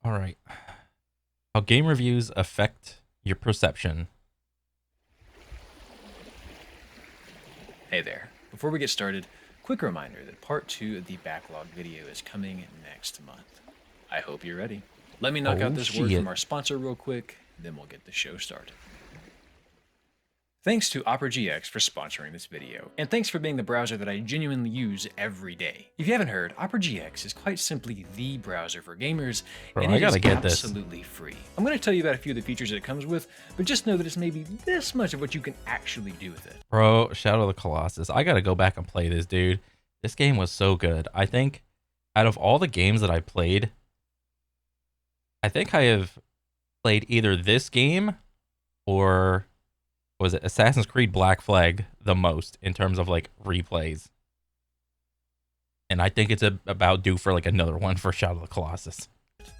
All right. How game reviews affect your perception. Hey there. Before we get started, quick reminder that part 2 of the backlog video is coming next month. I hope you're ready. Let me knock out Oh this word shit. from our sponsor real quick, then we'll get the show started. Thanks to Opera GX for sponsoring this video, and thanks for being the browser that I genuinely use every day. If you haven't heard, Opera GX is quite simply the browser for gamers, Bro, and I it is gotta get this. absolutely free. I'm going to tell you about a few of the features that it comes with, but just know that it's maybe this much of what you can actually do with it. Bro, Shadow of the Colossus. I gotta go back and play this, dude. This game was so good. I think out of all the games that I played, I think I have played either this game or was it Assassin's Creed Black Flag the most in terms of like replays. And I think it's about due for like another one for Shadow of the Colossus.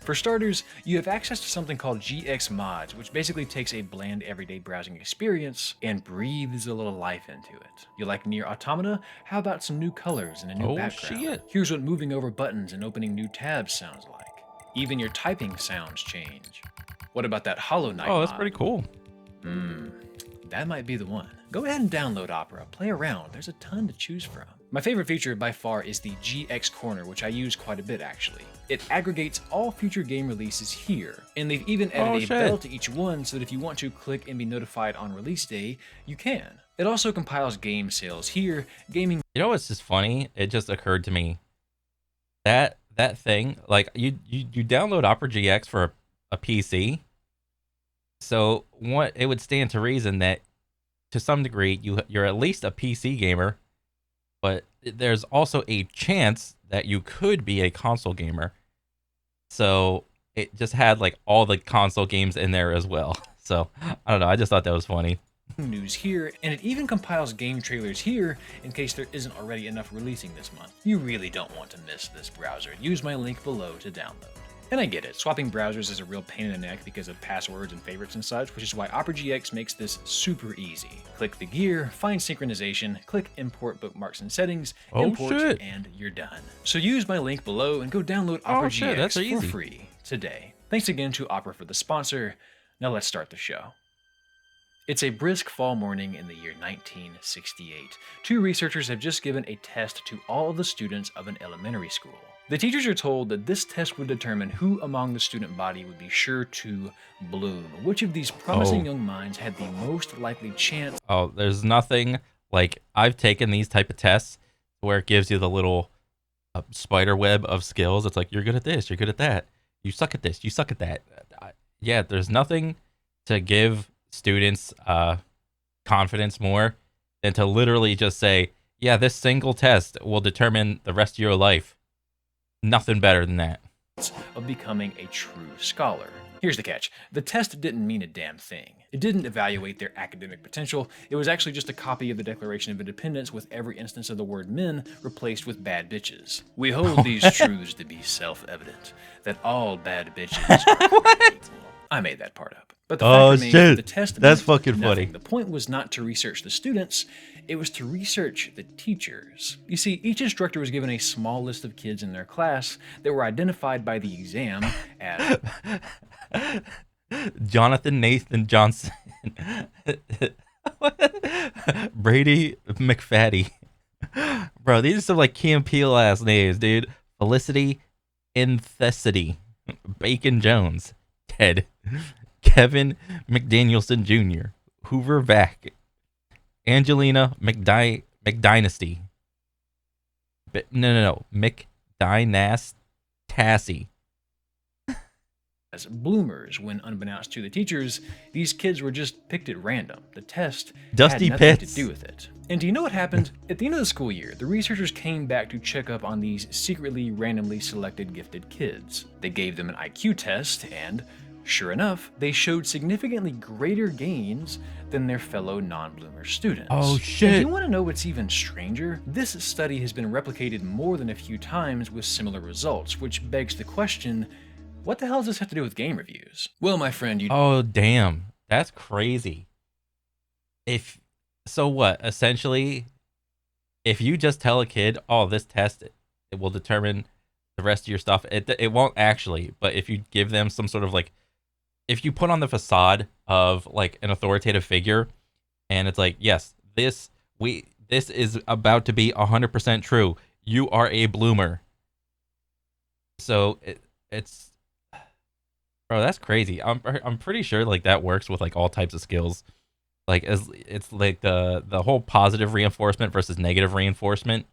For starters, you have access to something called GX Mods, which basically takes a bland everyday browsing experience and breathes a little life into it. You like Near Automata? How about some new colors and a new Oh background? shit. Here's what moving over buttons and opening new tabs sounds like. Even your typing sounds change. What about that Hollow Knight Oh, that's mod? pretty cool. That might be the one. Go ahead and download Opera, play around, there's a ton to choose from. My favorite feature by far is the GX Corner, which I use quite a bit actually. It aggregates all future game releases here, and they've even added a bell to each one so that if you want to click and be notified on release day, you can. It also compiles game sales here, gaming. You know what's just funny? It just occurred to me that thing, like you download Opera GX for a PC. So what it would stand to reason that to some degree you're at least a PC gamer, but there's also a chance that you could be a console gamer. So it just had like all the console games in there as well. So I don't know. I just thought that was funny. News here, and it even compiles game trailers here in case there isn't already enough releasing this month. You really don't want to miss this browser. Use my link below to download. And I get it, swapping browsers is a real pain in the neck because of passwords and favorites and such, which is why Opera GX makes this super easy. Click the gear, find synchronization, click import bookmarks and settings, import, and you're done. So use my link below and go download Opera GX for free today. Thanks again to Opera for the sponsor. Now let's start the show. It's a brisk fall morning in the year 1968. Two researchers have just given a test to all of the students of an elementary school. The teachers are told that this test would determine who among the student body would be sure to bloom. Which of these promising young minds had the most likely chance? Oh, there's nothing like I've taken these type of tests where it gives you the little spider web of skills. It's like you're good at this, you're good at that. You suck at this, you suck at that. Yeah, there's nothing to give students confidence more than to literally just say, yeah, this single test will determine the rest of your life. Nothing better than that. Of becoming a true scholar. Here's the catch. The test didn't mean a damn thing. It didn't evaluate their academic potential. It was actually just a copy of the Declaration of Independence with every instance of the word men replaced with bad bitches. We hold these truths to be self-evident, that all bad bitches are created equal. I made that part up. But the fact remains that the test That's meant fucking nothing. funny. The point was not to research the students, it was to research the teachers. You see, each instructor was given a small list of kids in their class that were identified by the exam as Jonathan Nathan Johnson. Brady McFaddy. Bro, these are some like Key and Peele ass names, dude. Felicity Inthesity. Bacon Jones. Ted. Kevin McDanielson Jr. Hoover Vac. Angelina McDynasty. No. McDynastassi. as bloomers when, unbeknownst to the teachers, these kids were just picked at random. The test Dusty had nothing Pitts. to do with it. And do you know what happened? At the end of the school year, the researchers came back to check up on these secretly randomly selected gifted kids. They gave them an IQ test and, sure enough, they showed significantly greater gains than their fellow non-bloomer students. Oh And shit. do you want to know what's even stranger? This study has been replicated more than a few times with similar results, which begs the question, what the hell does this have to do with game reviews? Well, my friend, you Oh damn. That's crazy. If so what? Essentially, if you just tell a kid, "Oh, this test it will determine the rest of your stuff. It won't actually, but if you give them some sort of like, if you put on the facade of like an authoritative figure, and it's like, yes, this is about to be 100% true. You are a bloomer. So it's bro, that's crazy. I'm pretty sure like that works with like all types of skills. Like as it's like the whole positive reinforcement versus negative reinforcement.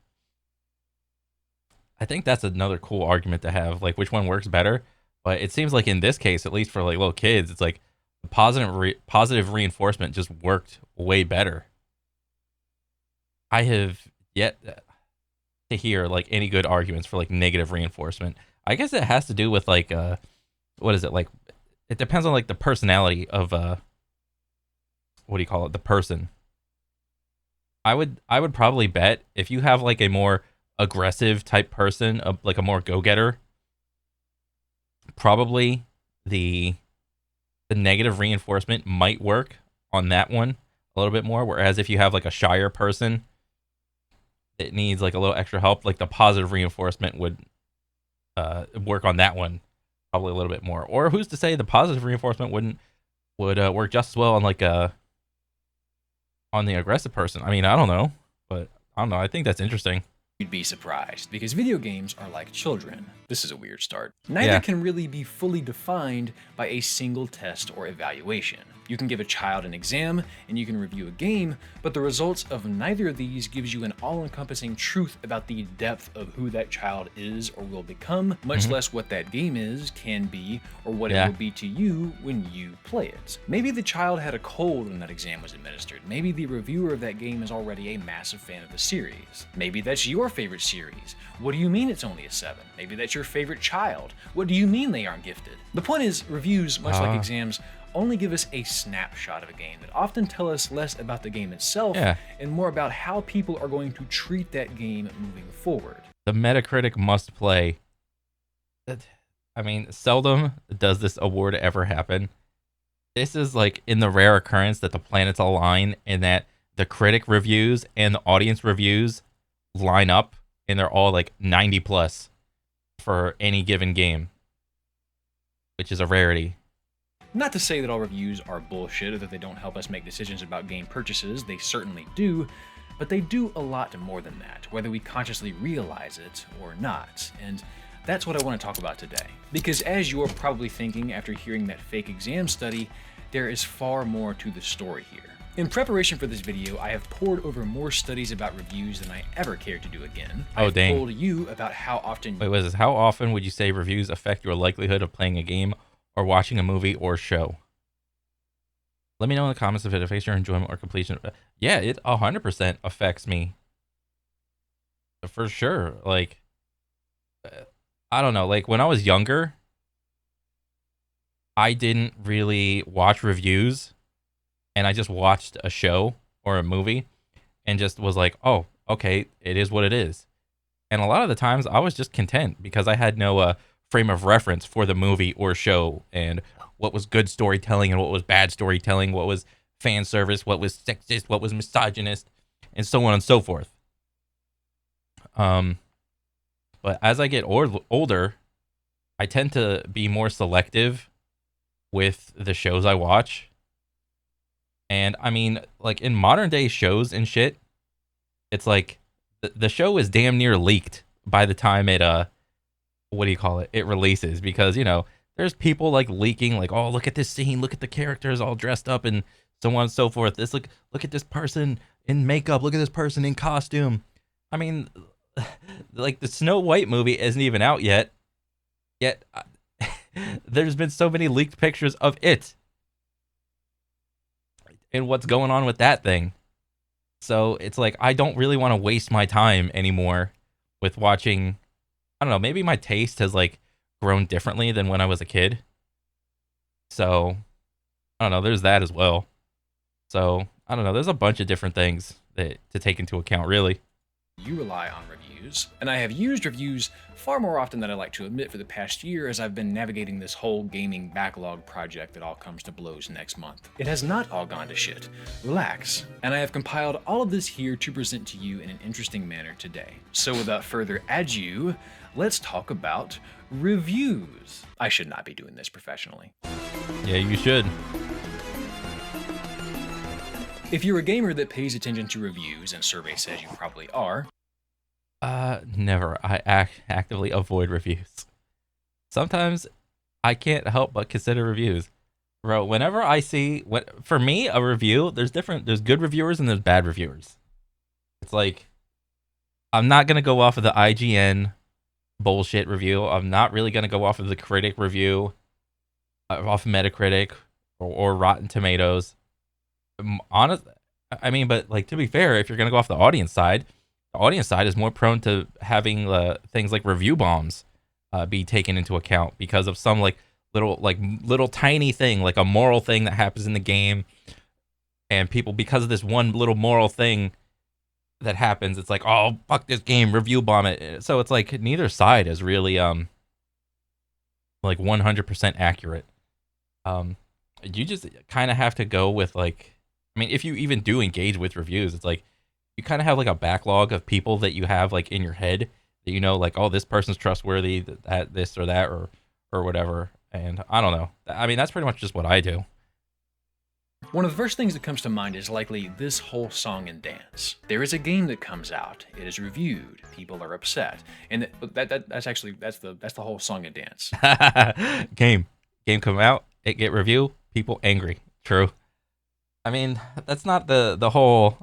I think that's another cool argument to have, like which one works better. But it seems like in this case, at least for like little kids, it's like the positive reinforcement just worked way better. I have yet to hear like any good arguments for like negative reinforcement. I guess it has to do with like what is it like? It depends on like the personality of what do you call it? The person. I would probably bet if you have like a more aggressive type person, like a more go getter, probably the the negative reinforcement might work on that one a little bit more. Whereas if you have like a shyer person that needs like a little extra help, like the positive reinforcement would work on that one probably a little bit more. Or who's to say the positive reinforcement wouldn't would work just as well on like on the aggressive person? I mean, I don't know, but I don't know. I think that's interesting. You'd be surprised, because video games are like children. This is a weird start. Neither Yeah. can really be fully defined by a single test or evaluation. You can give a child an exam, and you can review a game, but the results of neither of these gives you an all-encompassing truth about the depth of who that child is or will become, much less what that game is, can be, or what it Yeah. will be to you when you play it. Maybe the child had a cold when that exam was administered. Maybe the reviewer of that game is already a massive fan of the series. Maybe that's your favorite series. What do you mean it's only a 7? Maybe that's your favorite child. What do you mean they aren't gifted? The point is, reviews, much like exams, only give us a snapshot of a game that often tell us less about the game itself Yeah. and more about how people are going to treat that game moving forward. The Metacritic must play. I mean, seldom does this award ever happen. This is like in the rare occurrence that the planets align and that the critic reviews and the audience reviews line up and they're all like 90 plus for any given game, which is a rarity. Not to say that all reviews are bullshit or that they don't help us make decisions about game purchases, they certainly do, but they do a lot more than that, whether we consciously realize it or not. And that's what I want to talk about today. Because as you're probably thinking after hearing that fake exam study, there is far more to the story here. In preparation for this video, I have pored over more studies about reviews than I ever cared to do again. Oh, I've dang. told you about how often... Wait, what is this? How often would you say reviews affect your likelihood of playing a game or watching a movie or show? Let me know in the comments if it affects your enjoyment or completion. Yeah, it 100% affects me. For sure. Like, I don't know. Like, when I was younger, I didn't really watch reviews and I just watched a show or a movie and just was like, oh, okay, it is what it is. And a lot of the times I was just content because I had no frame of reference for the movie or show and what was good storytelling and what was bad storytelling, what was fan service, what was sexist, what was misogynist, and so on and so forth. But as I get older, I tend to be more selective with the shows I watch. And I mean, like in modern day shows and shit, it's like the show is damn near leaked by the time it what do you call it? It releases because, you know, there's people like leaking like, "Oh, look at this scene, look at the characters all dressed up and so on and so forth. This look at this person in makeup, look at this person in costume." I mean, like the Snow White movie isn't even out yet. Yet there's been so many leaked pictures of it and what's going on with that thing. So it's like I don't really want to waste my time anymore with watching. I don't know, maybe my taste has like grown differently than when I was a kid. So I don't know, there's that as well. So I don't know, there's a bunch of different things that to take into account really. you rely on reviews, and I have used reviews far more often than I like to admit for the past year as I've been navigating this whole gaming backlog project that all comes to blows next month. It has not all gone to shit. Relax. And I have compiled all of this here to present to you in an interesting manner today. So without further ado, let's talk about reviews. I should not be doing this professionally. Yeah, you should. If you're a gamer that pays attention to reviews, and survey says you probably are, Never. I actively avoid reviews. Sometimes I can't help but consider reviews. Bro, whenever I see for me a review, there's good reviewers and there's bad reviewers. It's like I'm not going to go off of the IGN bullshit review. I'm not really going to go off of the critic review off Metacritic or Rotten Tomatoes. I mean, but like to be fair, if you're going to go off the audience side is more prone to having things like review bombs be taken into account because of some little tiny thing, like a moral thing that happens in the game, and people, because of this one little moral thing that happens, it's like, oh fuck this game, review bomb it. So it's like neither side is really like 100% accurate. You just kind of have to go with like, I mean, if you even do engage with reviews, it's like you kind of have like a backlog of people that you have like in your head that you know, like, oh, this person's trustworthy, that this or that or whatever. And I don't know. I mean, that's pretty much just what I do. one of the first things that comes to mind is likely this whole song and dance. There is a game that comes out, it is reviewed, people are upset, and that's the whole song and dance. Game come out, it get review, people angry. True. I mean, that's not the whole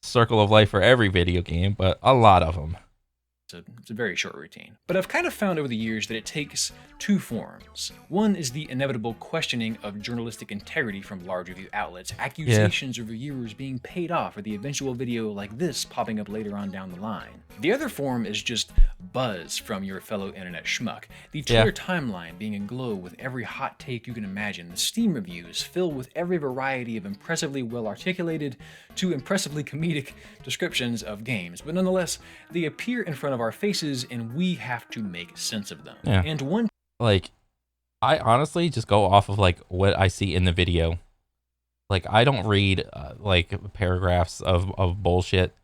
circle of life for every video game, but a lot of them. It's a very short routine. But I've kind of found over the years that it takes two forms. One is the inevitable questioning of journalistic integrity from large review outlets, accusations of reviewers being paid off, or the eventual video like this popping up later on down the line. The other form is just buzz from your fellow internet schmuck. The Twitter timeline being aglow with every hot take you can imagine. The Steam reviews filled with every variety of impressively well articulated to impressively comedic descriptions of games. But nonetheless, they appear in front of our faces and we have to make sense of them. Yeah. And one, like, I honestly just go off of like what I see in the video. Like, I don't read like paragraphs of bullshit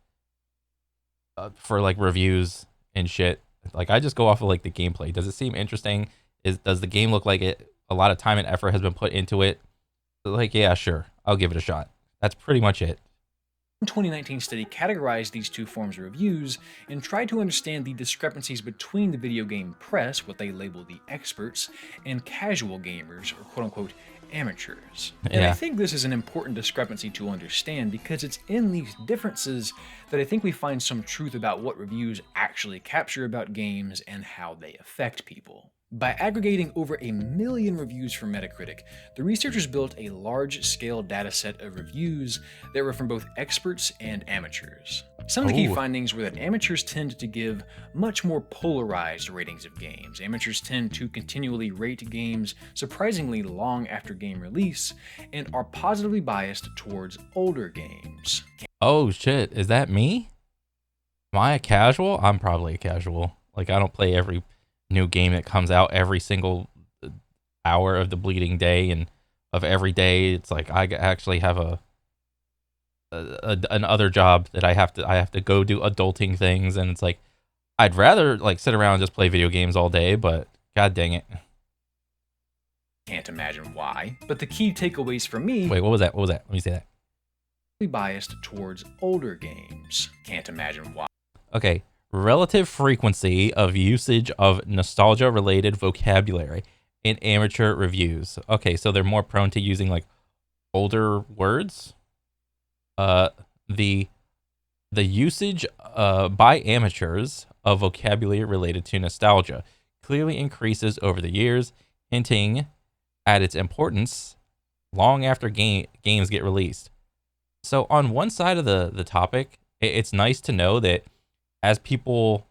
for like reviews and shit. Like, I just go off of like the gameplay. Does it seem interesting? Does the game look like it? A lot of time and effort has been put into it. Like, yeah, sure, I'll give it a shot. That's pretty much it. 2019 study categorized these two forms of reviews and tried to understand the discrepancies between the video game press, what they label the experts, and casual gamers, or quote-unquote amateurs. And I think this is an important discrepancy to understand because it's in these differences that I think we find some truth about what reviews actually capture about games and how they affect people. By aggregating over 1 million reviews from Metacritic, the researchers built a large-scale dataset of reviews that were from both experts and amateurs. Some of the key findings were that amateurs tend to give much more polarized ratings of games. Amateurs tend to continually rate games surprisingly long after game release, and are positively biased towards older games. Oh shit, is that me? Am I a casual? I'm probably a casual. Like, I don't play every new game that comes out every single hour of the bleeding day and of every day. It's like I actually have an other job that I have to go do adulting things, and it's like I'd rather like sit around and just play video games all day, but god dang it. Can't imagine why. But the key takeaways for me... Wait, what was that? Let me say that. Biased towards older games. Can't imagine why. Okay. Relative frequency of usage of nostalgia-related vocabulary in amateur reviews. Okay, so they're more prone to using like older words. The usage by amateurs of vocabulary related to nostalgia clearly increases over the years, hinting at its importance long after games get released. So on one side of the topic, it's nice to know that as people,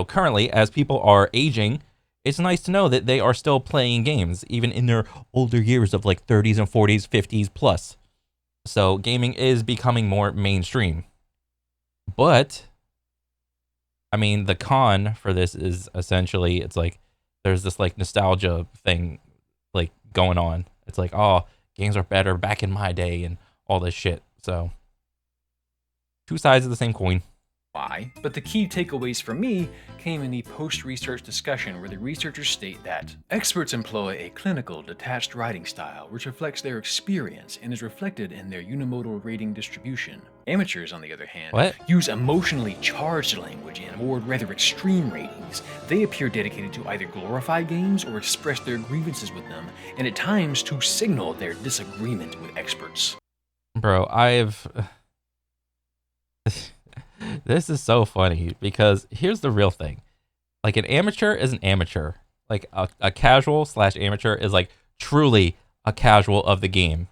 currently as people are aging, it's nice to know that they are still playing games, even in their older years of like 30s and 40s, 50s plus. So gaming is becoming more mainstream. But I mean, the con for this is essentially it's like there's this like nostalgia thing like going on. It's like, oh, games are better back in my day and all this shit. So two sides of the same coin. Why, but the key takeaways for me came in the post-research discussion where the researchers state that experts employ a clinical, detached writing style which reflects their experience and is reflected in their unimodal rating distribution. Amateurs, on the other hand, What? use emotionally charged language and award rather extreme ratings. They appear dedicated to either glorify games or express their grievances with them, and at times to signal their disagreement with experts. Bro, this is so funny because here's the real thing. Like an amateur is an amateur. Like a casual slash amateur is like truly a casual of the game.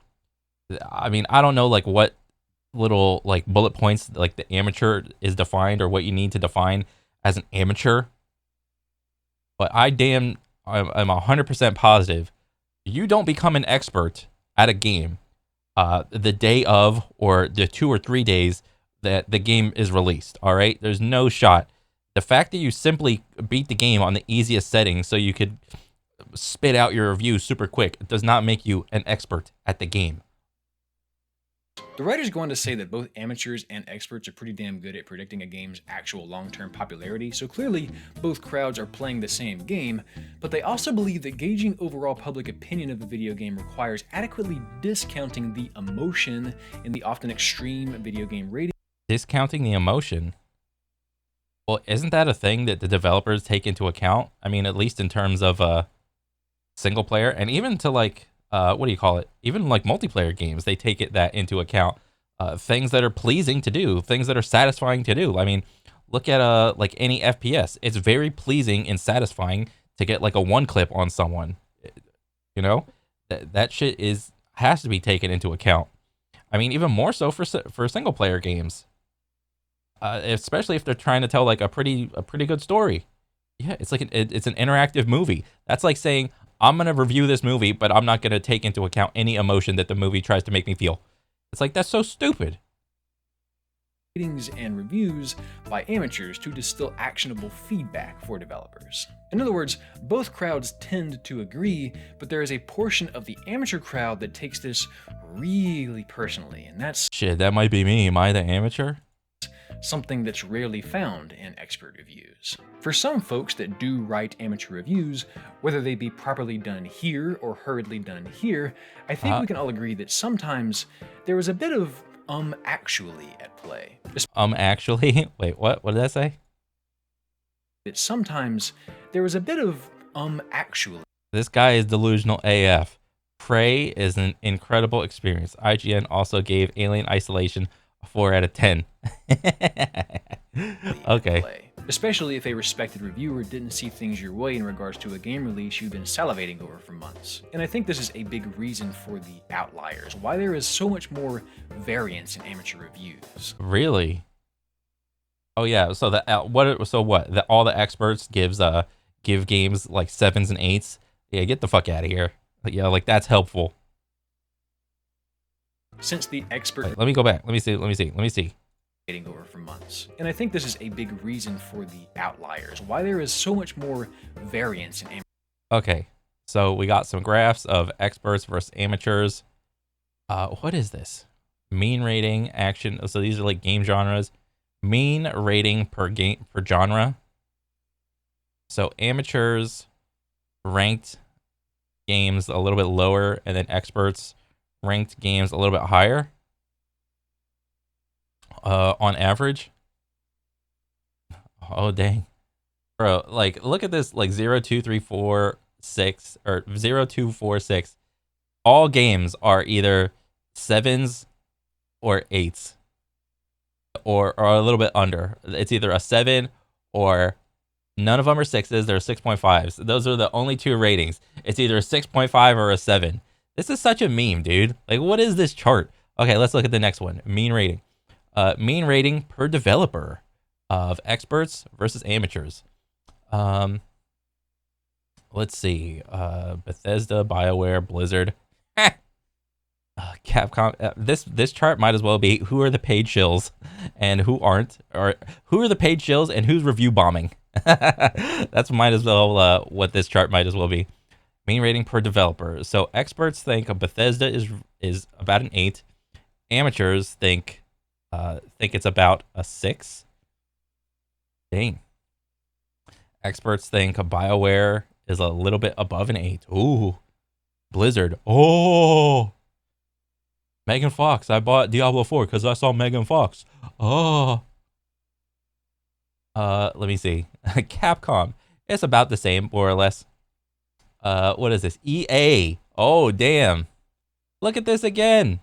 I mean, I don't know like what little like bullet points like the amateur is defined or what you need to define as an amateur. But I'm 100% positive you don't become an expert at a game the day of or the 2 or 3 days that the game is released. All right, there's no shot. The fact that you simply beat the game on the easiest settings so you could spit out your review super quick does not make you an expert at the game. The writers go on to say that both amateurs and experts are pretty damn good at predicting a game's actual long-term popularity, so clearly both crowds are playing the same game, but they also believe that gauging overall public opinion of a video game requires adequately discounting the emotion in the often extreme video game rating. Discounting the emotion? Well, isn't that a thing that the developers take into account? I mean, at least in terms of single player and even to like what do you call it? Even like multiplayer games, they take that into account. Things that are pleasing to do, things that are satisfying to do. I mean, look at like any FPS. It's very pleasing and satisfying to get like a one clip on someone. You know, that shit has to be taken into account. I mean, even more so for single player games, especially if they're trying to tell like a pretty good story. Yeah, it's like it's an interactive movie. That's like saying I'm gonna review this movie, but I'm not gonna take into account any emotion that the movie tries to make me feel. It's like that's so stupid. Ratings and reviews by amateurs to distill actionable feedback for developers. In other words, both crowds tend to agree, but there is a portion of the amateur crowd that takes this really personally, and that's Shit, that might be me. Am I the amateur? something that's rarely found in expert reviews. For some folks that do write amateur reviews, whether they be properly done here or hurriedly done here, I think we can all agree that sometimes there is a bit of actually at play. Actually, wait, what? What did I say? That sometimes there is a bit of actually. This guy is delusional AF. Prey is an incredible experience. IGN also gave Alien Isolation a 4 out of 10. Okay. Especially if a respected reviewer didn't see things your way in regards to a game release you've been salivating over for months. And I think this is a big reason for the outliers, why there is so much more variance in amateur reviews. Really? Oh yeah. So all the experts give games like 7s and 8s. Yeah, get the fuck out of here. Yeah, like that's helpful. Since the expert Wait, let me go back. Let me see. Over for months. And I think this is a big reason for the outliers, why there is so much more variance in amateur. Okay. So we got some graphs of experts versus amateurs. What is this? Mean rating, action. So these are like game genres. Mean rating per genre. So amateurs ranked games a little bit lower, and then experts ranked games a little bit higher. On average. Oh dang. Bro, like look at this, like 0, 2, 3, 4, 6, or 0, 2, 4, 6. All games are either 7s or 8s. Or a little bit under. It's either a 7 or none of them are 6s, they're 6.5s. Those are the only two ratings. It's either a 6.5 or a 7. This is such a meme, dude. Like, what is this chart? Okay, let's look at the next one. Mean rating. Mean rating per developer of experts versus amateurs. Let's see. Bethesda, BioWare, Blizzard. Capcom. This chart might as well be who are the paid shills and who aren't, or who are the paid shills and who's review bombing. That's might as well what this chart might as well be. Mean rating per developer. So experts think Bethesda is about an 8. Amateurs think it's about a 6. Dang. Experts think BioWare is a little bit above an 8. Ooh. Blizzard. Oh. Megan Fox. I bought Diablo 4 because I saw Megan Fox. Oh. Let me see. Capcom. It's about the same, more or less. What is this? EA. Oh, damn. Look at this again.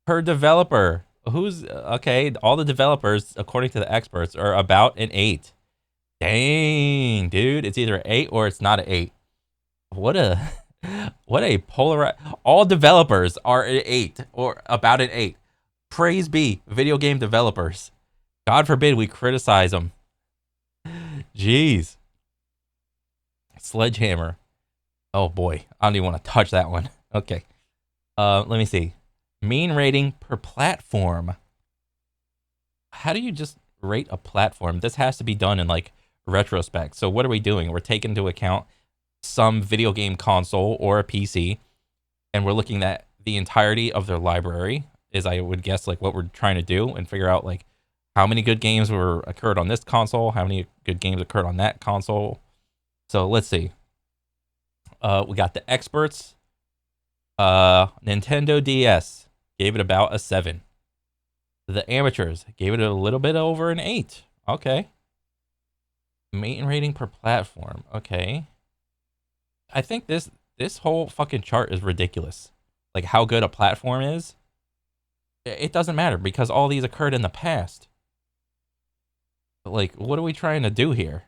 Per developer. Who's okay? All the developers, according to the experts, are about an 8. Dang, dude. It's either an 8 or it's not an 8. What a polar. All developers are an 8 or about an 8. Praise be, video game developers. God forbid we criticize them. Jeez. Sledgehammer. Oh boy, I don't even want to touch that one. Okay. Let me see. Mean rating per platform. How do you just rate a platform? This has to be done in like retrospect. So what are we doing? We're taking into account some video game console or a PC, and we're looking at the entirety of their library, is I would guess like what we're trying to do, and figure out like how many good games were occurred on this console, how many good games occurred on that console. So let's see. We got the experts. Nintendo DS gave it about a 7. The amateurs gave it a little bit over an 8. Okay. Main rating per platform. Okay. I think this whole fucking chart is ridiculous. Like how good a platform is. It doesn't matter because all these occurred in the past. Like, what are we trying to do here?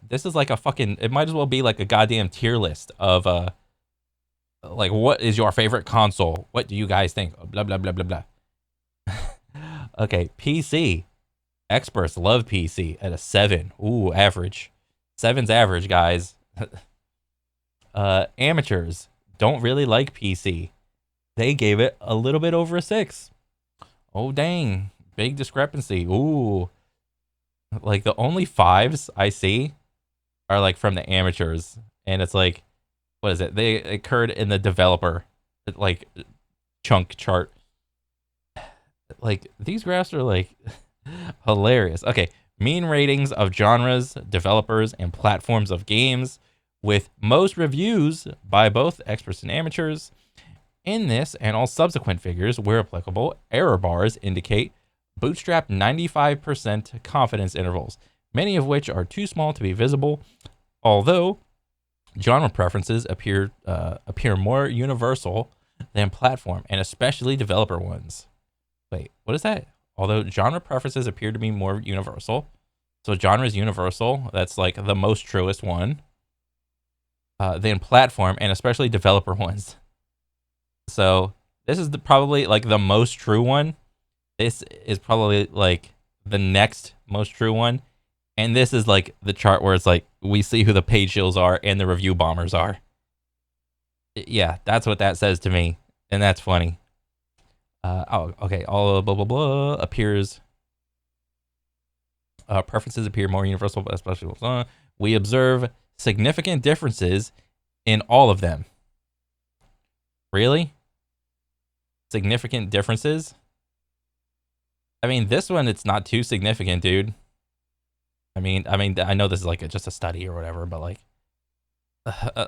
This is like a fucking. It might as well be like a goddamn tier list of like what is your favorite console? What do you guys think? Blah blah blah blah blah. Okay, PC. Experts love PC at a 7. Ooh, average. 7's average, guys. Amateurs don't really like PC. They gave it a little bit over a 6. Oh dang, big discrepancy. Ooh. Like the only 5s I see are like from the amateurs, and it's like, what is it? They occurred in the developer like chunk chart. Like these graphs are like hilarious. Okay, mean ratings of genres, developers, and platforms of games, with most reviews by both experts and amateurs. In this and all subsequent figures, where applicable, error bars indicate bootstrap 95% confidence intervals, many of which are too small to be visible, although genre preferences appear more universal than platform, and especially developer ones. Wait, what is that? Although genre preferences appear to be more universal. So genre is universal. That's like the most truest one. Than platform, and especially developer ones. So this is probably like the most true one. This is probably like the next most true one. And this is like the chart where it's like we see who the paid shills are and the review bombers are. Yeah, that's what that says to me. And that's funny. Oh, okay. All blah, blah, blah appears. Preferences appear more universal, but especially we observe significant differences in all of them. Really? Significant differences? I mean, this one, it's not too significant, dude. I mean, I know this is like just a study or whatever, but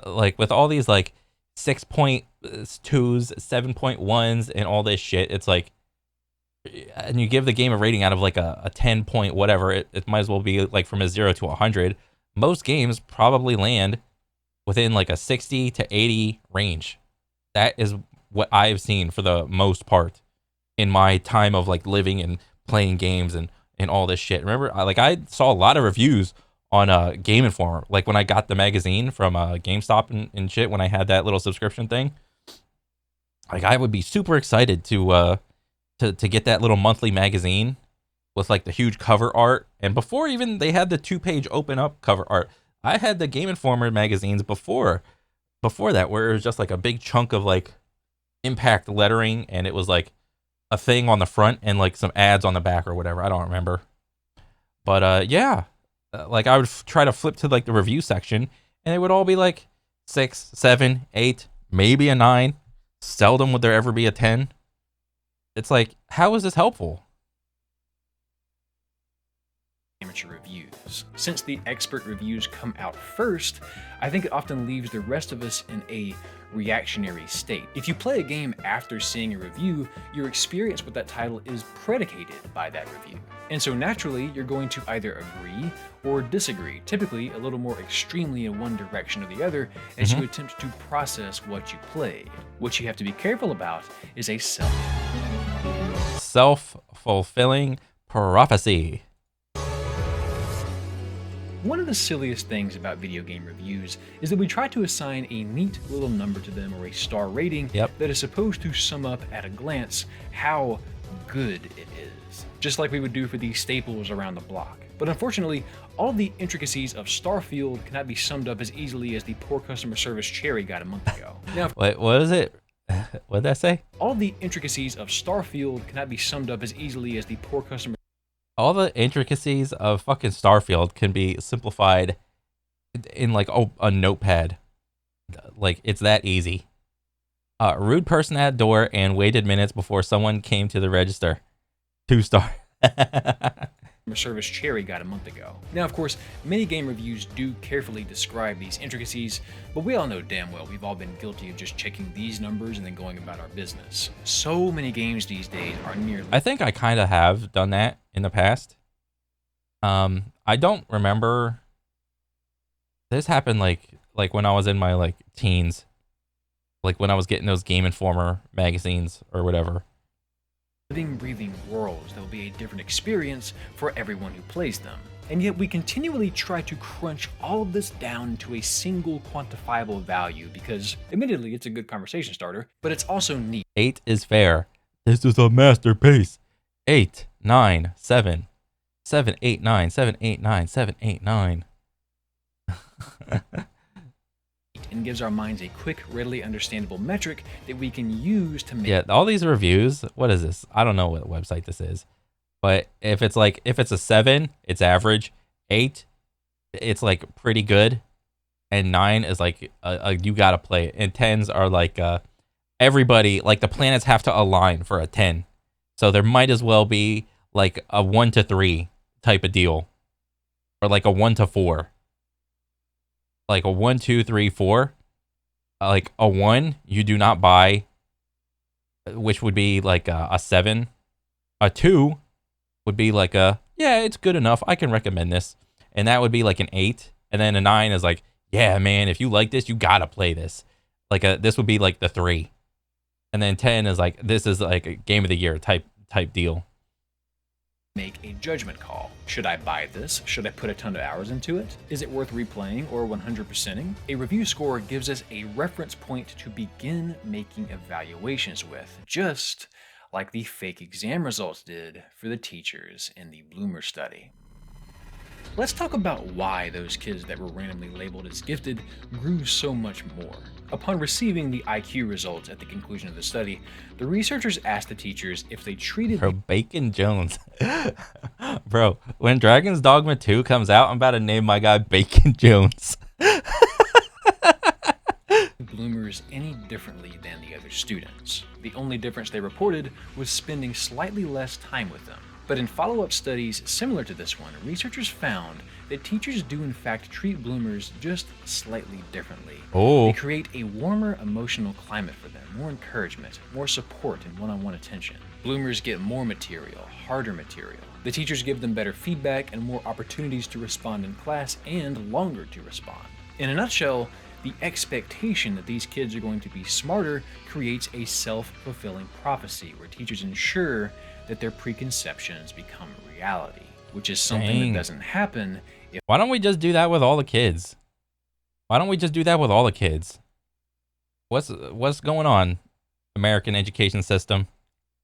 like with all these like 6.2s, 7.1s, and all this shit, it's like, and you give the game a rating out of like a 10 point whatever, it might as well be like from a 0 to 100. Most games probably land within like a 60 to 80 range. That is what I've seen for the most part in my time of like living and playing games and all this shit. Remember, I saw a lot of reviews on Game Informer, like when I got the magazine from GameStop and shit, when I had that little subscription thing. Like I would be super excited to get that little monthly magazine with like the huge cover art. And before even they had the 2-page open up cover art, I had the Game Informer magazines before before that, where it was just like a big chunk of like impact lettering, and it was like a thing on the front and like some ads on the back or whatever. I don't remember. But yeah, like I would try to flip to like the review section, and it would all be like 6, 7, 8, maybe a 9. Seldom would there ever be a 10. It's like, how is this helpful? Amateur reviews. Since the expert reviews come out first, I think it often leaves the rest of us in a reactionary state. If you play a game after seeing a review, your experience with that title is predicated by that review. And so naturally, you're going to either agree or disagree, typically a little more extremely in one direction or the other as you attempt to process what you played. What you have to be careful about is a Self-fulfilling prophecy. One of the silliest things about video game reviews is that we try to assign a neat little number to them or a star rating that is supposed to sum up at a glance how good it is, just like we would do for the staples around the block. But unfortunately, all the intricacies of Starfield cannot be summed up as easily as the poor customer service Cherry got a month ago. Now, Wait, what is it? What did I say? All the intricacies of Starfield cannot be summed up as easily as the poor customer. All the intricacies of fucking Starfield can be simplified in like a notepad. Like, it's that easy. Rude person at door and waited minutes before someone came to the register. 2 star. Service Cherry got a month ago. Now, of course, many game reviews do carefully describe these intricacies, but we all know damn well we've all been guilty of just checking these numbers and then going about our business. So many games these days are nearly... I think I kind of have done that in the past. I don't remember. This happened like when I was in my like teens, like when I was getting those Game Informer magazines or whatever. Living, breathing worlds that will be a different experience for everyone who plays them. And yet we continually try to crunch all of this down to a single quantifiable value because, admittedly, it's a good conversation starter, but it's also neat. 8 is fair. This is a masterpiece. 8, 9, 7. 7, 8, 9, 7, 8, 9, 7, 8, 9. And gives our minds a quick, readily understandable metric that we can use to make... Yeah, all these reviews, what is this? I don't know what website this is. But if it's a 7, it's average. 8, it's like pretty good. And 9 is like, you gotta play it. And 10s are like, everybody, like the planets have to align for a 10. So there might as well be like a 1 to 3 type of deal. Or like a 1 to 4. Like a 1, 2, 3, 4. Like a 1, you do not buy, which would be like a 7. A 2 would be like yeah, it's good enough. I can recommend this. And that would be like an 8. And then a 9 is like, yeah, man, if you like this, you gotta play this. Like this would be like the 3. And then 10 is like, this is like a game of the year type deal. Make a judgment call. Should I buy this? Should I put a ton of hours into it? Is it worth replaying or 100%ing? A review score gives us a reference point to begin making evaluations with, just like the fake exam results did for the teachers in the Bloomer study. Let's talk about why those kids that were randomly labeled as gifted grew so much more. Upon receiving the IQ results at the conclusion of the study, the researchers asked the teachers if they treated... Bro, Bacon Jones. Bro, when Dragon's Dogma 2 comes out, I'm about to name my guy Bacon Jones. Bloomers any differently than the other students. The only difference they reported was spending slightly less time with them. But in follow-up studies similar to this one, researchers found that teachers do in fact treat bloomers just slightly differently. Oh. They create a warmer emotional climate for them, more encouragement, more support, and one-on-one attention. Bloomers get more material, harder material. The teachers give them better feedback and more opportunities to respond in class and longer to respond. In a nutshell, the expectation that these kids are going to be smarter creates a self-fulfilling prophecy where teachers ensure that their preconceptions become reality, which is something that doesn't happen if... Why don't we just do that with all the kids? Why don't we just do that with all the kids? What's going on, American education system?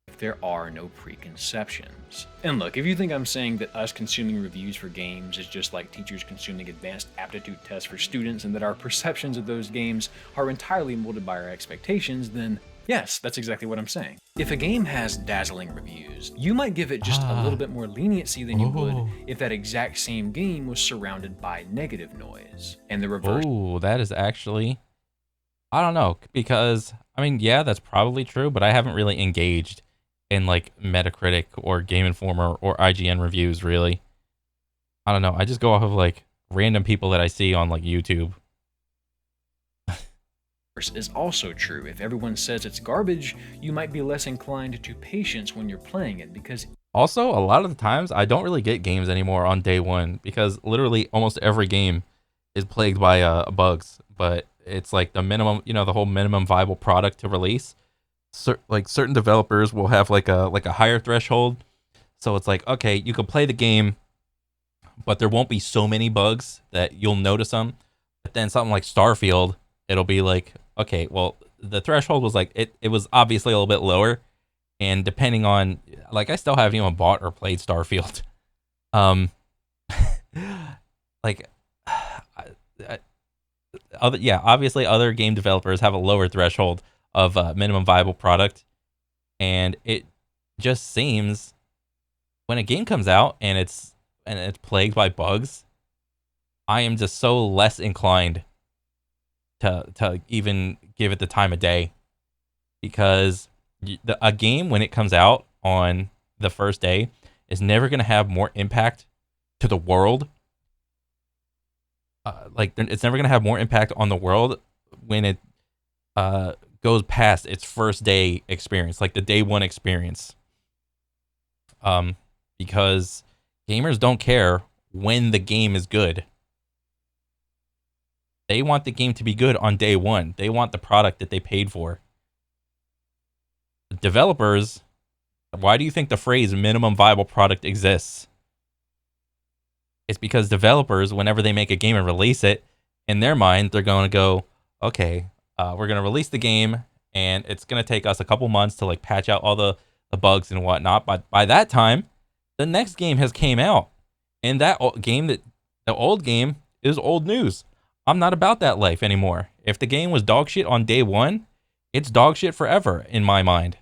if there are no preconceptions. And look, if you think I'm saying that us consuming reviews for games is just like teachers consuming advanced aptitude tests for students and that our perceptions of those games are entirely molded by our expectations, then yes, that's exactly what I'm saying. If a game has dazzling reviews, you might give it just a little Ah, bit more leniency than you would oh, if that exact same game was surrounded by negative noise. And the reverse oh, that is actually, I don't know, because I mean, yeah, that's probably true, but I haven't really engaged in like Metacritic or Game Informer or IGN reviews really. I don't know. I just go off of like random people that I see on like YouTube. is also true. If everyone says it's garbage, you might be less inclined to patience when you're playing it because Also, a lot of the times I don't really get games anymore on day one because literally almost every game is plagued by bugs. But it's like the minimum, the whole minimum viable product to release. Like certain developers will have like a higher threshold, so it's like okay, you can play the game, but there won't be so many bugs that you'll notice them. But then something like Starfield, it'll be like okay, well the threshold was like it was obviously a little bit lower, and depending on like I still haven't even bought or played Starfield. Um, like, I, obviously other game developers have a lower threshold of minimum viable product, and it just seems when a game comes out and it's plagued by bugs, I am just so less inclined to even give it the time of day because a game when it comes out on the first day is never going to have more impact to the world. Like it's never going to have more impact on the world when it goes past its first day experience, like the day one experience. Um, because gamers don't care when the game is good. They want the game to be good on day one. They want the product that they paid for. Developers, why do you think the phrase minimum viable product exists? It's because developers, whenever they make a game and release it, in their mind, they're going to go, okay, we're going to release the game, and it's going to take us a couple months to like patch out all the bugs and whatnot. But by that time, the next game has came out, and the old game is old news. I'm not about that life anymore. If the game was dog shit on day one, it's dog shit forever in my mind.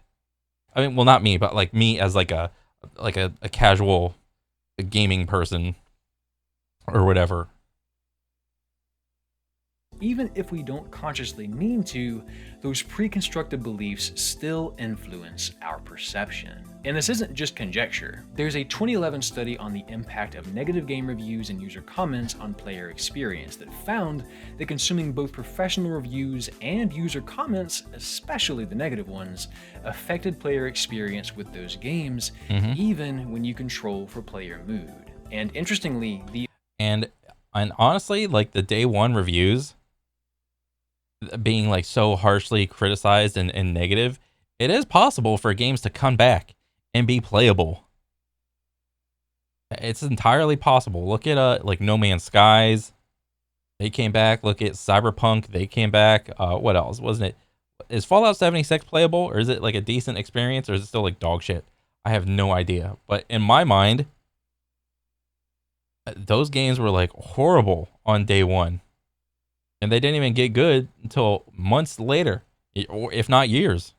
I mean, well, not me, but like me as like a casual gaming person or whatever. even if we don't consciously mean to, those preconstructed beliefs still influence our perception. And this isn't just conjecture. There's a 2011 study on the impact of negative game reviews and user comments on player experience that found that consuming both professional reviews and user comments, especially the negative ones, affected player experience with those games, even when you control for player mood. And interestingly, And honestly, like the day one reviews being like so harshly criticized and negative, it is possible for games to come back and be playable. It's entirely possible. Look at like No Man's Skies. They came back. Look at Cyberpunk. They came back. What else? Wasn't it? Is Fallout 76 playable, or is it like a decent experience, or is it still like dog shit? I have no idea. But in my mind, those games were like horrible on day one, and they didn't even get good until months later, or if not years.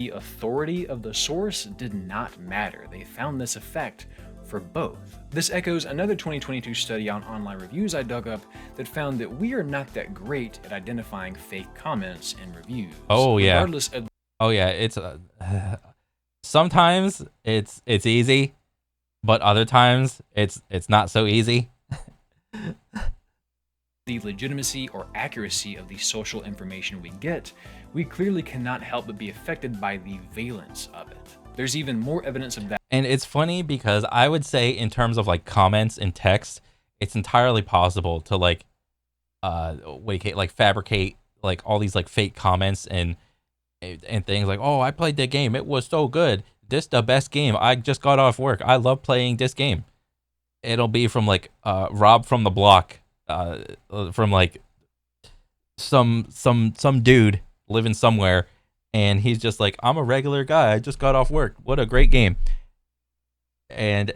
the authority of the source did not matter. They found this effect for both. This echoes another 2022 study on online reviews I dug up that found that we are not that great at identifying fake comments and reviews. Oh yeah. Regardless of Oh yeah. It's sometimes it's easy, but other times it's not so easy. the legitimacy or accuracy of the social information we get, we clearly cannot help but be affected by the valence of it. There's even more evidence of that. And it's funny because I would say in terms of like comments and text, it's entirely possible to like like fabricate like all these like fake comments and things like, "Oh, I played that game. It was so good. This the best game. I just got off work. I love playing this game." It'll be from like Rob from the block, from like some dude living somewhere, and he's just like, I'm a regular guy. I just got off work. What a great game. And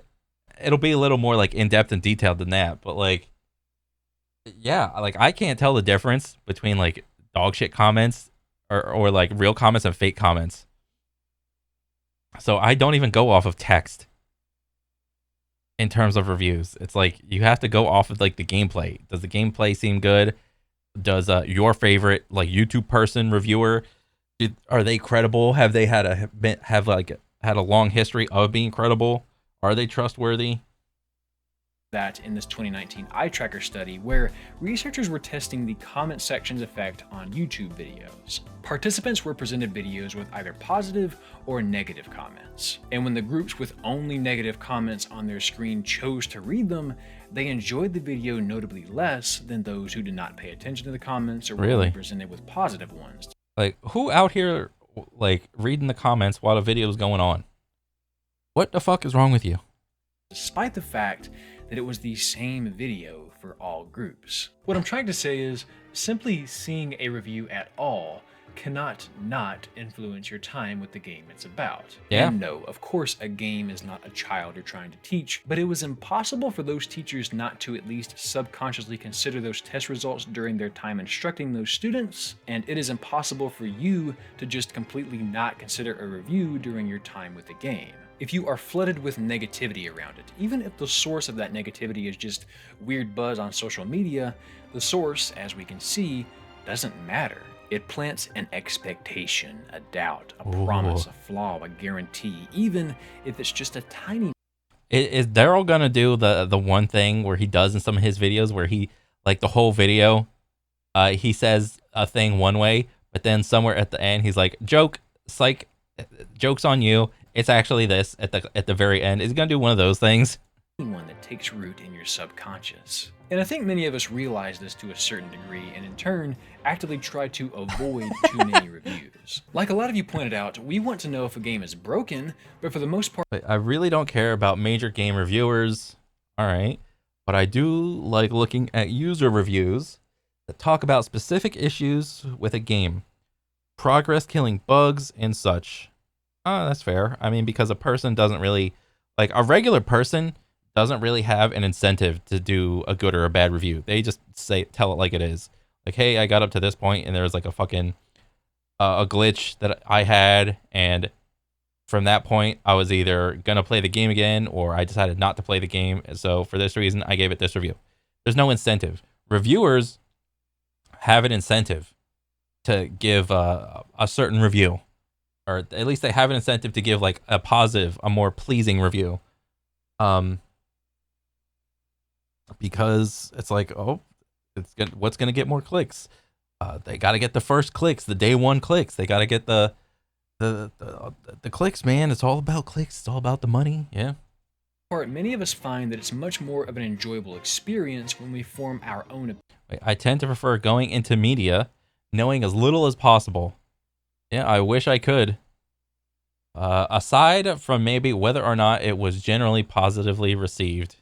it'll be a little more like in depth and detailed than that, but like, yeah, like I can't tell the difference between like dog shit comments or like real comments and fake comments. So I don't even go off of text in terms of reviews. It's like you have to go off of like the gameplay. Does the gameplay seem good? Does your favorite like YouTube person reviewer, are they credible? Have they had had a long history of being credible? Are they trustworthy? That in this 2019 eye tracker study where researchers were testing the comment section's effect on YouTube videos. Participants were presented videos with either positive or negative comments, and when the groups with only negative comments on their screen chose to read them, they enjoyed the video notably less than those who did not pay attention to the comments or were Really? only presented with positive ones. Like who out here like reading the comments while the video is going on? What the fuck is wrong with you? Despite the fact that it was the same video for all groups. What I'm trying to say is, simply seeing a review at all cannot not influence your time with the game it's about. Yeah. And no, of course a game is not a child you're trying to teach, but it was impossible for those teachers not to at least subconsciously consider those test results during their time instructing those students, and it is impossible for you to just completely not consider a review during your time with the game. If you are flooded with negativity around it, even if the source of that negativity is just weird buzz on social media, the source, as we can see, doesn't matter. It plants an expectation, a doubt, a promise, a flaw, a guarantee, even if it's just a tiny. Is Daryl gonna do the one thing where he does in some of his videos where he like the whole video, he says a thing one way, but then somewhere at the end he's like, joke, psych, joke's on you. It's actually this at the very end. Is he gonna do one of those things? One that takes root in your subconscious. And I think many of us realize this to a certain degree and in turn actively try to avoid too many reviews. Like a lot of you pointed out, we want to know if a game is broken, but for the most part, I really don't care about major game reviewers. All right. But I do like looking at user reviews that talk about specific issues with a game, progress killing bugs and such. Oh, that's fair. I mean, because a person doesn't really, like a regular person doesn't really have an incentive to do a good or a bad review. They just tell it like it is. Like, hey, I got up to this point and there was like a fucking, a glitch that I had. And from that point, I was either going to play the game again or I decided not to play the game. And so for this reason, I gave it this review. There's no incentive. Reviewers have an incentive to give a certain review. Or at least they have an incentive to give like a positive, a more pleasing review. Because it's like, oh, what's going to get more clicks? They got to get the first clicks, the day one clicks. They got to get the clicks, man. It's all about clicks. It's all about the money. Yeah. Many of us find that it's much more of an enjoyable experience when we form our own opinion. I tend to prefer going into media knowing as little as possible. Yeah, I wish I could. Aside from maybe whether or not it was generally positively received.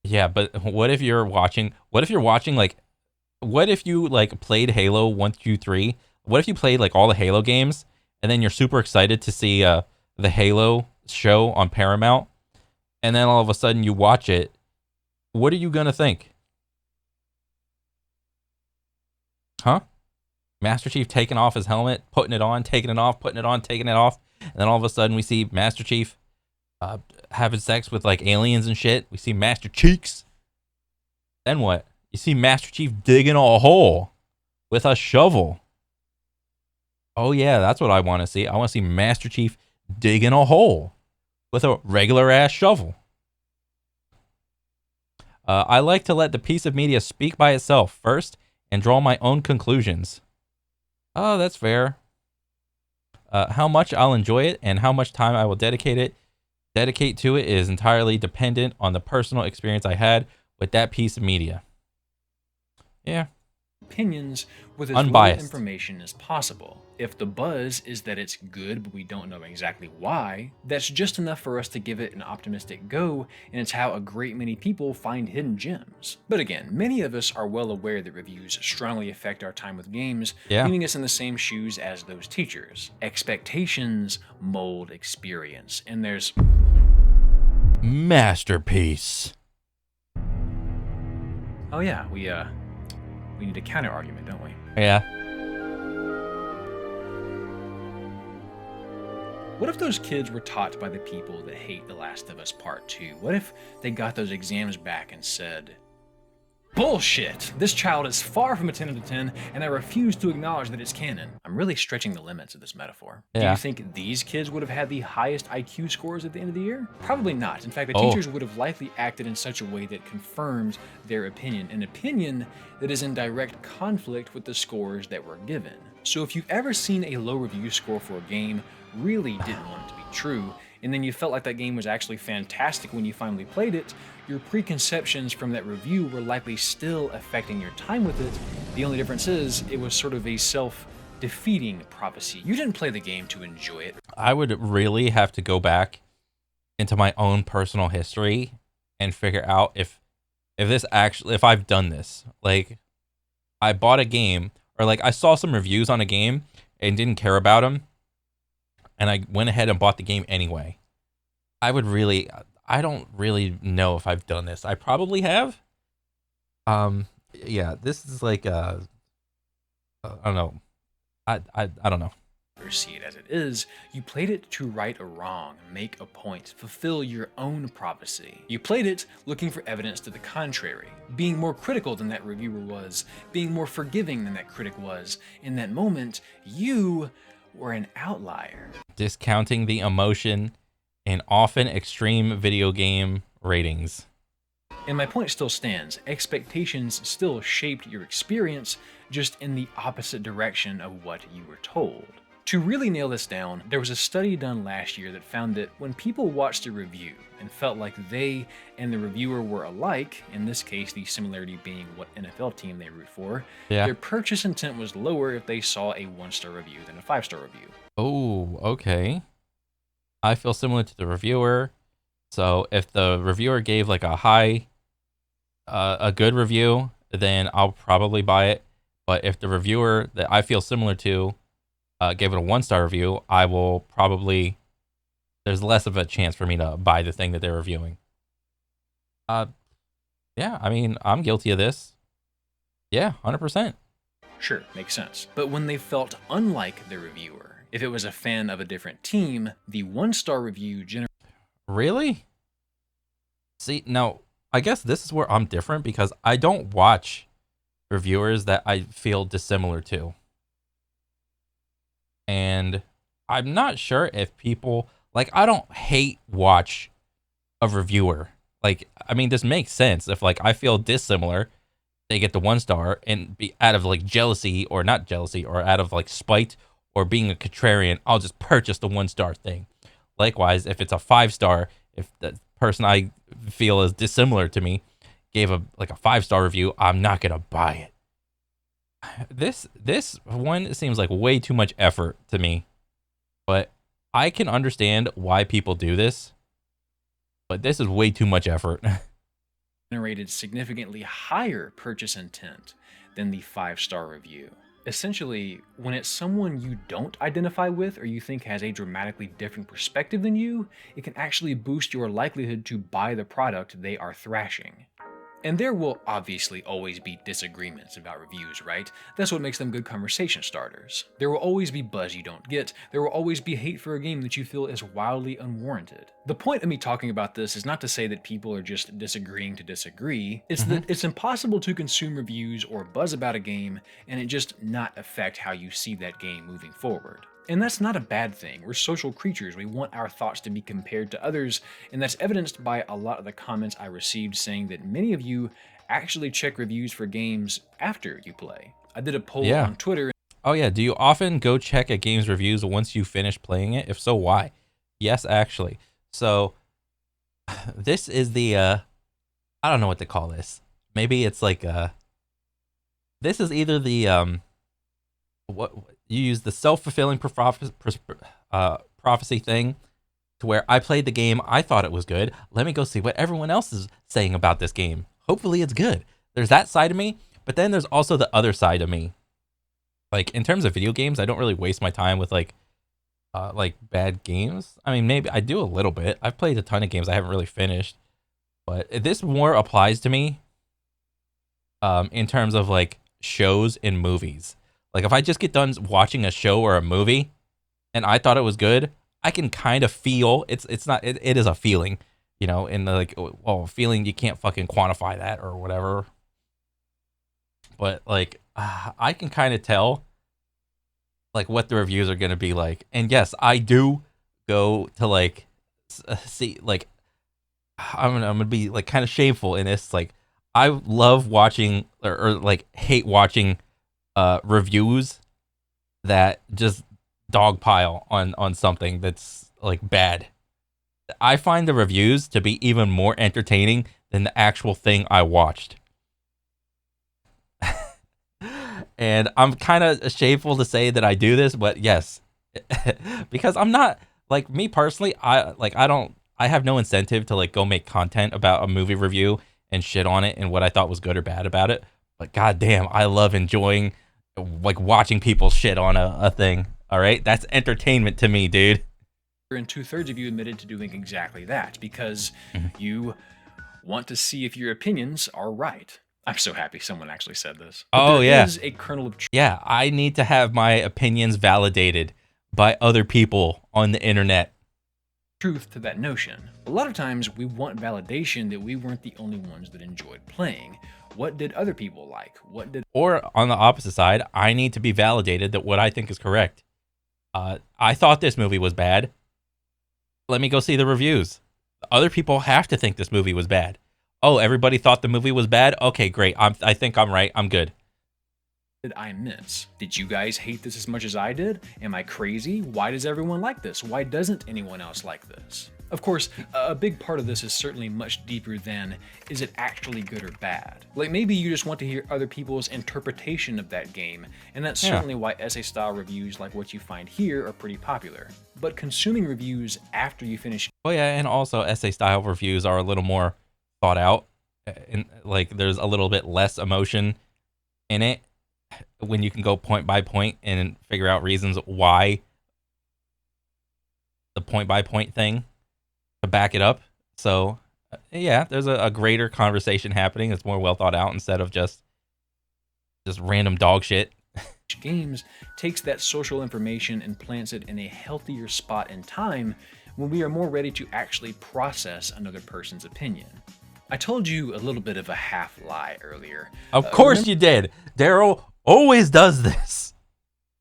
Yeah, but what if you're watching like, what if you like played Halo 1, 2, 3? What if you played like all the Halo games and then you're super excited to see the Halo show on Paramount and then all of a sudden you watch it? What are you going to think? Huh? Master Chief taking off his helmet, putting it on, taking it off, putting it on, taking it off. And then all of a sudden we see Master Chief having sex with like aliens and shit. We see Master Cheeks. Then what? You see Master Chief digging a hole with a shovel. Oh yeah, that's what I want to see. I want to see Master Chief digging a hole with a regular ass shovel. I like to let the piece of media speak by itself first and draw my own conclusions. Oh, that's fair. How much I'll enjoy it and how much time I will dedicate to it is entirely dependent on the personal experience I had with that piece of media. Yeah. opinions with as little Unbiased. information as possible. If the buzz is that it's good, but we don't know exactly why, that's just enough for us to give it an optimistic go, and it's how a great many people find hidden gems. But again, many of us are well aware that reviews strongly affect our time with games, Yeah. leaving us in the same shoes as those teachers. Expectations mold experience, and there's Masterpiece. oh yeah, we need a counter argument, don't we? Yeah. What if those kids were taught by the people that hate The Last of Us Part 2? What if they got those exams back and said, bullshit! This child is far from a 10 out of 10, and I refuse to acknowledge that it's canon. I'm really stretching the limits of this metaphor. Do Yeah. you think these kids would have had the highest IQ scores at the end of the year? Probably not. In fact, the Oh. teachers would have likely acted in such a way that confirmed their opinion, an opinion that is in direct conflict with the scores that were given. So if you've ever seen a low review score for a game, really didn't want it to be true, and then you felt like that game was actually fantastic when you finally played it, your preconceptions from that review were likely still affecting your time with it. The only difference is it was sort of a self-defeating prophecy. You didn't play the game to enjoy it. I would really have to go back into my own personal history and figure out if I've done this. Like, I bought a game, or like I saw some reviews on a game and didn't care about them, and I went ahead and bought the game anyway. I don't really know if I've done this. I probably have. Yeah, this is like I don't know. I don't know. Or see it as it is, you played it to right a wrong, make a point, fulfill your own prophecy. You played it looking for evidence to the contrary, being more critical than that reviewer was, being more forgiving than that critic was. In that moment, you were an outlier. Discounting the emotion in often extreme video game ratings. And my point still stands. Expectations still shaped your experience, just in the opposite direction of what you were told. To really nail this down, there was a study done last year that found that when people watched a review and felt like they and the reviewer were alike, in this case the similarity being what NFL team they root for, Yeah. their purchase intent was lower if they saw a 1-star review than a 5-star review. Oh, okay. I feel similar to the reviewer. So if the reviewer gave like a good review, then I'll probably buy it. But if the reviewer that I feel similar to gave it a 1-star review, I will probably, there's less of a chance for me to buy the thing that they're reviewing. Yeah, I mean, I'm guilty of this. Yeah, 100%. Sure, makes sense. But when they felt unlike the reviewer, if it was a fan of a different team, the 1-star review Really? See, now, I guess this is where I'm different because I don't watch reviewers that I feel dissimilar to. And I'm not sure if people, like, I don't hate watch a reviewer. Like, I mean, this makes sense. If, like, I feel dissimilar, they get the 1-star, and be out of, like, jealousy, or not jealousy, or out of, like, spite, or being a contrarian, I'll just purchase the 1-star thing. Likewise, if it's a 5-star, if the person I feel is dissimilar to me gave a 5-star review, I'm not gonna buy it. This one seems like way too much effort to me, but I can understand why people do this. But this is way too much effort. generated significantly higher purchase intent than the 5-star review. Essentially, when it's someone you don't identify with or you think has a dramatically different perspective than you, it can actually boost your likelihood to buy the product they are thrashing. And there will obviously always be disagreements about reviews, right? That's what makes them good conversation starters. There will always be buzz you don't get. There will always be hate for a game that you feel is wildly unwarranted. The point of me talking about this is not to say that people are just disagreeing to disagree. It's that it's impossible to consume reviews or buzz about a game and it just not affect how you see that game moving forward. And that's not a bad thing. We're social creatures. We want our thoughts to be compared to others, and that's evidenced by a lot of the comments I received saying that many of you actually check reviews for games after you play. I did a poll on Twitter. Oh yeah, do you often go check a game's reviews once you finish playing it? If so, why? Yes, actually. So this is the I don't know what to call this. Maybe it's like this is either the what you use the self-fulfilling prophecy thing, to where I played the game, I thought it was good. Let me go see what everyone else is saying about this game. Hopefully it's good. There's that side of me, but then there's also the other side of me. Like in terms of video games, I don't really waste my time with like bad games. I mean, maybe I do a little bit. I've played a ton of games I haven't really finished, but this more applies to me in terms of like shows and movies. Like if I just get done watching a show or a movie and I thought it was good, I can kind of feel it's not it is a feeling, you know, in the like well, feeling you can't fucking quantify that or whatever. But like I can kind of tell like what the reviews are going to be like. And yes, I do go to like see like I'm gonna be like kind of shameful in this. Like I love watching or like hate watching reviews that just dogpile on something that's like bad. I find the reviews to be even more entertaining than the actual thing I watched. And I'm kind of shameful to say that I do this, but yes, because I'm not like me personally. I have no incentive to like go make content about a movie review and shit on it and what I thought was good or bad about it. But goddamn, I love enjoying like watching people shit on a thing. All right, that's entertainment to me, dude. And 2/3 of you admitted to doing exactly that because you want to see if your opinions are right. I'm so happy someone actually said this. But Oh there yeah, is a kernel of yeah. I need to have my opinions validated by other people on the internet. truth to that notion. A lot of times we want validation that we weren't the only ones that enjoyed playing. What did other people like? What did Or on the opposite side, I need to be validated that what I think is correct. I thought this movie was bad. Let me go see the reviews. Other people have to think this movie was bad. Oh, everybody thought the movie was bad? Okay, great. I think I'm right. I'm good. I miss? Did you guys hate this as much as I did? Am I crazy? Why does everyone like this? Why doesn't anyone else like this? Of course, a big part of this is certainly much deeper than is it actually good or bad. Like maybe you just want to hear other people's interpretation of that game, and that's certainly why essay style reviews like what you find here are pretty popular. But consuming reviews after you finish Oh yeah, and also essay style reviews are a little more thought out, and like there's a little bit less emotion in it when you can go point by point and figure out reasons why the point by point thing to back it up. So yeah, there's a greater conversation happening. It's more well thought out instead of just random dog shit. games takes that social information and plants it in a healthier spot in time when we are more ready to actually process another person's opinion. I told you a little bit of a half lie earlier. Of course Remember you did. Daryl always does this.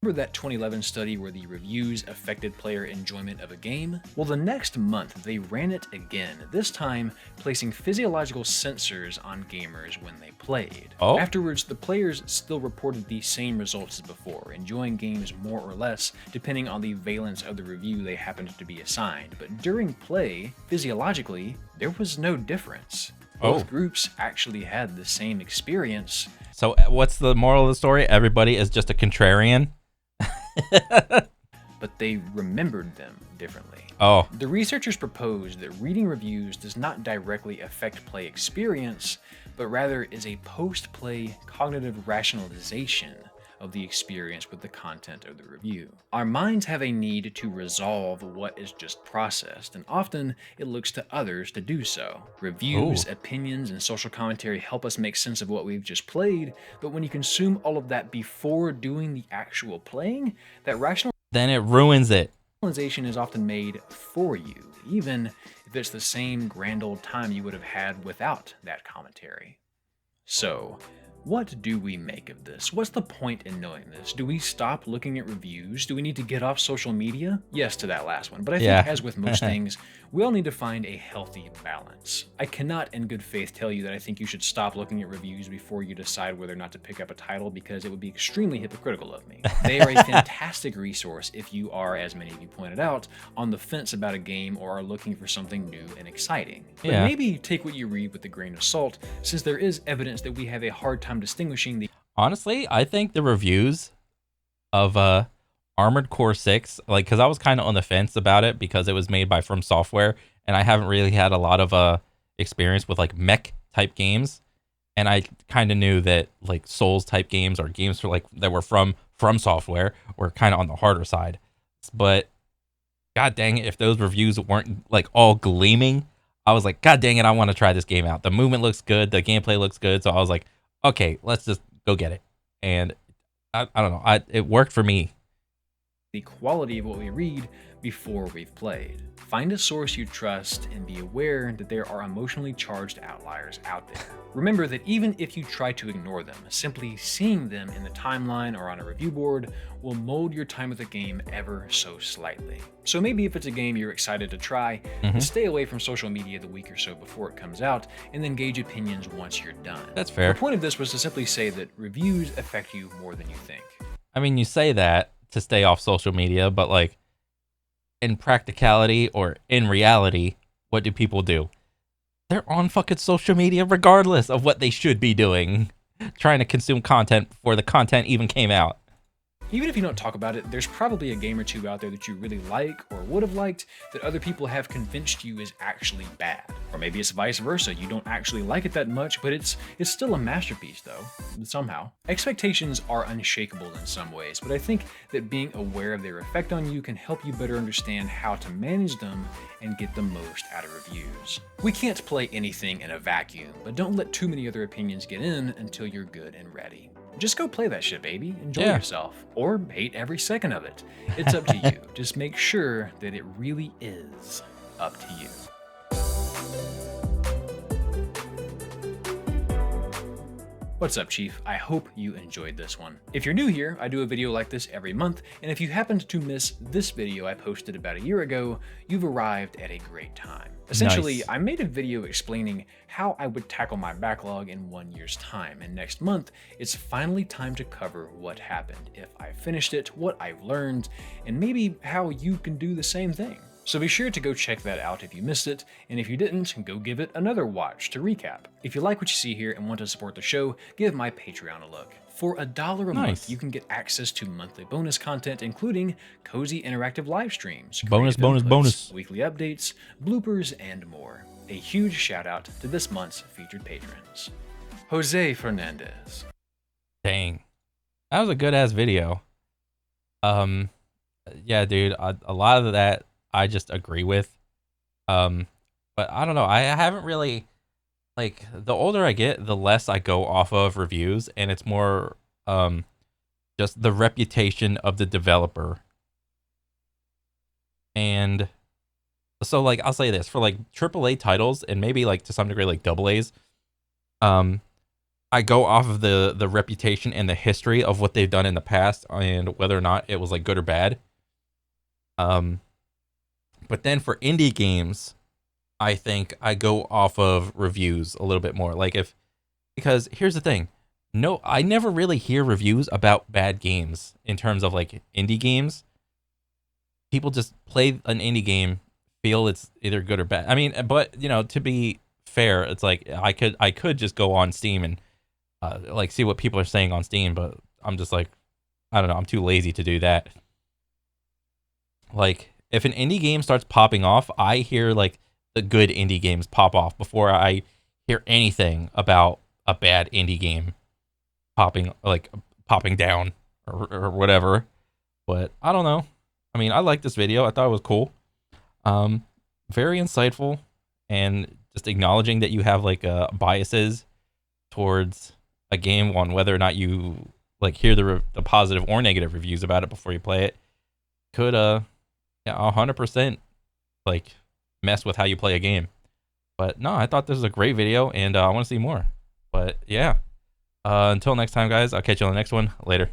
that 2011 study where the reviews affected player enjoyment of a game? Well, the next month they ran it again, this time placing physiological sensors on gamers when they played. Oh. Afterwards, the players still reported the same results as before, enjoying games more or less depending on the valence of the review they happened to be assigned. But during play, physiologically, there was no difference. Both groups actually had the same experience. So what's the moral of the story? Everybody is just a contrarian. But they remembered them differently. Oh. The researchers proposed that reading reviews does not directly affect play experience, but rather is a post-play cognitive rationalization of the experience with the content of the review. Our minds have a need to resolve what is just processed, and often it looks to others to do so. Reviews, opinions, and social commentary help us make sense of what we've just played, but when you consume all of that before doing the actual playing, that Then it ruins it. rationalization is often made for you, even if it's the same grand old time you would have had without that commentary. So, what do we make of this? What's the point in knowing this? Do we stop looking at reviews? Do we need to get off social media? Yes to that last one, but I think as with most things, we all need to find a healthy balance. I cannot in good faith tell you that I think you should stop looking at reviews before you decide whether or not to pick up a title, because it would be extremely hypocritical of me. They are a fantastic resource if you are, as many of you pointed out, on the fence about a game or are looking for something new and exciting. But maybe take what you read with a grain of salt, since there is evidence that we have a hard time distinguishing the Honestly, I think the reviews of Armored Core 6, like, because I was kind of on the fence about it because it was made by From Software, and I haven't really had a lot of experience with like mech type games, and I kind of knew that like Souls type games or games for like that were from Software were kind of on the harder side. But god dang it, if those reviews weren't like all gleaming, I was like, god dang it, I want to try this game out. The movement looks good, the gameplay looks good, so I was like, okay, let's just go get it. And I don't know, it worked for me. The quality of what we read before we've played. Find a source you trust and be aware that there are emotionally charged outliers out there. Remember that even if you try to ignore them, simply seeing them in the timeline or on a review board will mold your time with the game ever so slightly. So maybe if it's a game you're excited to try, stay away from social media the week or so before it comes out, and then gauge opinions once you're done. That's fair. The point of this was to simply say that reviews affect you more than you think. I mean, you say that to stay off social media, but like in practicality or in reality, what do people do? They're on fucking social media regardless of what they should be doing, trying to consume content before the content even came out. Even if you don't talk about it, there's probably a game or two out there that you really like or would have liked that other people have convinced you is actually bad. Or maybe it's vice versa. You don't actually like it that much, but it's still a masterpiece though, somehow. Expectations are unshakable in some ways, but I think that being aware of their effect on you can help you better understand how to manage them and get the most out of reviews. We can't play anything in a vacuum, but don't let too many other opinions get in until you're good and ready. Just go play that shit, baby. Enjoy yourself. Or hate every second of it. It's up to you. Just make sure that it really is up to you. What's up, Chief? I hope you enjoyed this one. If you're new here, I do a video like this every month, and if you happened to miss this video I posted about a year ago, you've arrived at a great time. Essentially, Nice. I made a video explaining how I would tackle my backlog in 1 year's time, and next month, it's finally time to cover what happened, if I finished it, what I've learned, and maybe how you can do the same thing. So be sure to go check that out if you missed it, and if you didn't, go give it another watch to recap. If you like what you see here and want to support the show, give my Patreon a look. For $1 a month, you can get access to monthly bonus content, including cozy interactive live streams, Bonus, creative bonus, inputs, weekly updates, bloopers, and more. A huge shout out to this month's featured patrons. Jose Fernandez. Dang. That was a good ass video. Yeah, dude, a lot of that I just agree with. But I don't know. I haven't really, like, the older I get, the less I go off of reviews, and it's more just the reputation of the developer. And so, like, I'll say this for like AAA titles and maybe like to some degree like double A's, I go off of the reputation and the history of what they've done in the past and whether or not it was like good or bad. But then for indie games, I think I go off of reviews a little bit more. Like because here's the thing. No, I never really hear reviews about bad games in terms of like indie games. People just play an indie game, feel it's either good or bad. I mean, but you know, to be fair, it's like I could just go on Steam and like see what people are saying on Steam, but I'm just like, I don't know, I'm too lazy to do that. Like, if an indie game starts popping off, I hear like the good indie games pop off before I hear anything about a bad indie game popping down or whatever. But I don't know. I mean, I like this video. I thought it was cool. Very insightful, and just acknowledging that you have like biases towards a game on whether or not you like hear the positive or negative reviews about it before you play it could 100% like mess with how you play a game. But no, I thought this was a great video, and I want to see more. But yeah, until next time, guys, I'll catch you on the next one. Later.